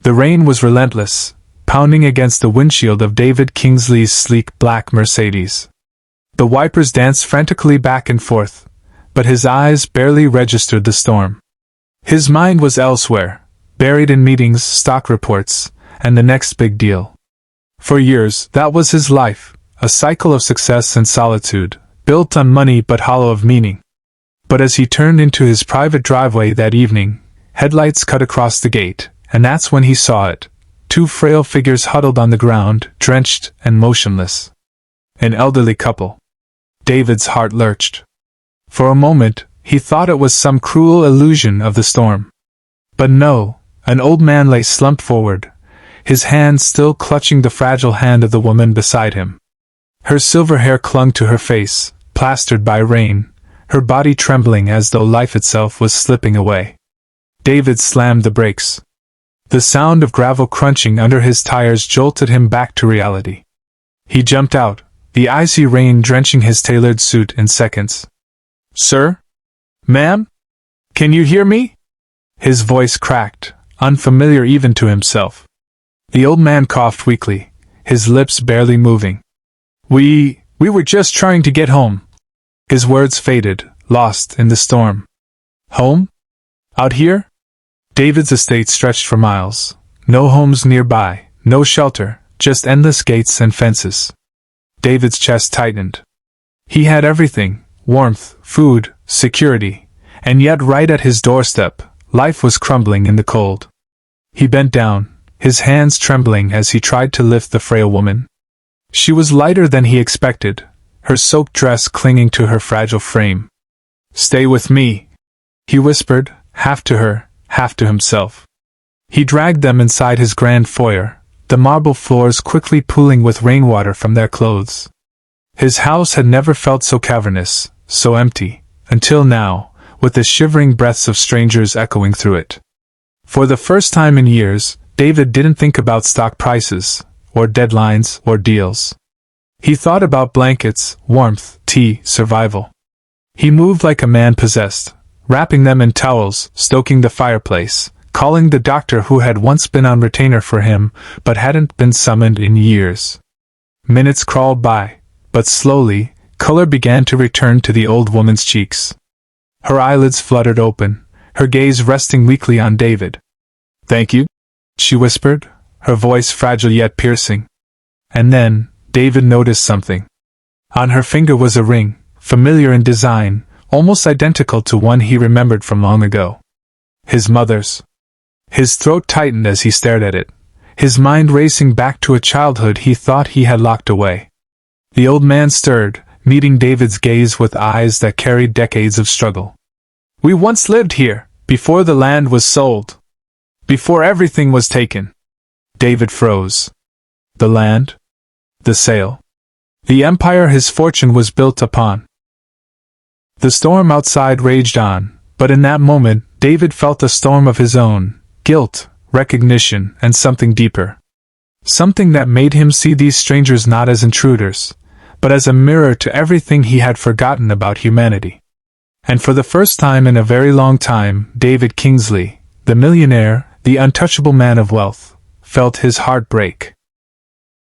The rain was relentless, pounding against the windshield of David Kingsley's sleek black Mercedes. The wipers danced frantically back and forth, but his eyes barely registered the storm. His mind was elsewhere, buried in meetings, stock reports, and the next big deal. For years, that was his life, a cycle of success and solitude, built on money but hollow of meaning. But as he turned into his private driveway that evening, headlights cut across the gate, and that's when he saw it. Two frail figures huddled on the ground, drenched and motionless. An elderly couple. David's heart lurched. For a moment, he thought it was some cruel illusion of the storm. But no, an old man lay slumped forward, his hand still clutching the fragile hand of the woman beside him. Her silver hair clung to her face, plastered by rain, her body trembling as though life itself was slipping away. David slammed the brakes. The sound of gravel crunching under his tires jolted him back to reality. He jumped out, the icy rain drenching his tailored suit in seconds. "Sir? Ma'am? Can you hear me?" His voice cracked, unfamiliar even to himself. The old man coughed weakly, his lips barely moving. We were just trying to get home." His words faded, lost in the storm. "Home? Out here?" David's estate stretched for miles. No homes nearby, no shelter, just endless gates and fences. David's chest tightened. He had everything: warmth, food, security, and yet right at his doorstep, life was crumbling in the cold. He bent down, his hands trembling as he tried to lift the frail woman. She was lighter than he expected, her soaked dress clinging to her fragile frame. "Stay with me," he whispered, half to her, half to himself. He dragged them inside his grand foyer, the marble floors quickly pooling with rainwater from their clothes. His house had never felt so cavernous, so empty, until now, with the shivering breaths of strangers echoing through it. For the first time in years, David didn't think about stock prices, or deadlines, or deals. He thought about blankets, warmth, tea, survival. He moved like a man possessed, wrapping them in towels, stoking the fireplace, calling the doctor who had once been on retainer for him, but hadn't been summoned in years. Minutes crawled by, but slowly, color began to return to the old woman's cheeks. Her eyelids fluttered open, her gaze resting weakly on David. "Thank you," she whispered, her voice fragile yet piercing. And then, David noticed something. On her finger was a ring, familiar in design, almost identical to one he remembered from long ago. His mother's. His throat tightened as he stared at it, his mind racing back to a childhood he thought he had locked away. The old man stirred, meeting David's gaze with eyes that carried decades of struggle. "We once lived here, before the land was sold. Before everything was taken." David froze. The land? The sale? The empire his fortune was built upon? The storm outside raged on, but in that moment, David felt a storm of his own: guilt, recognition, and something deeper. Something that made him see these strangers not as intruders, but as a mirror to everything he had forgotten about humanity. And for the first time in a very long time, David Kingsley, the millionaire, the untouchable man of wealth, felt his heart break.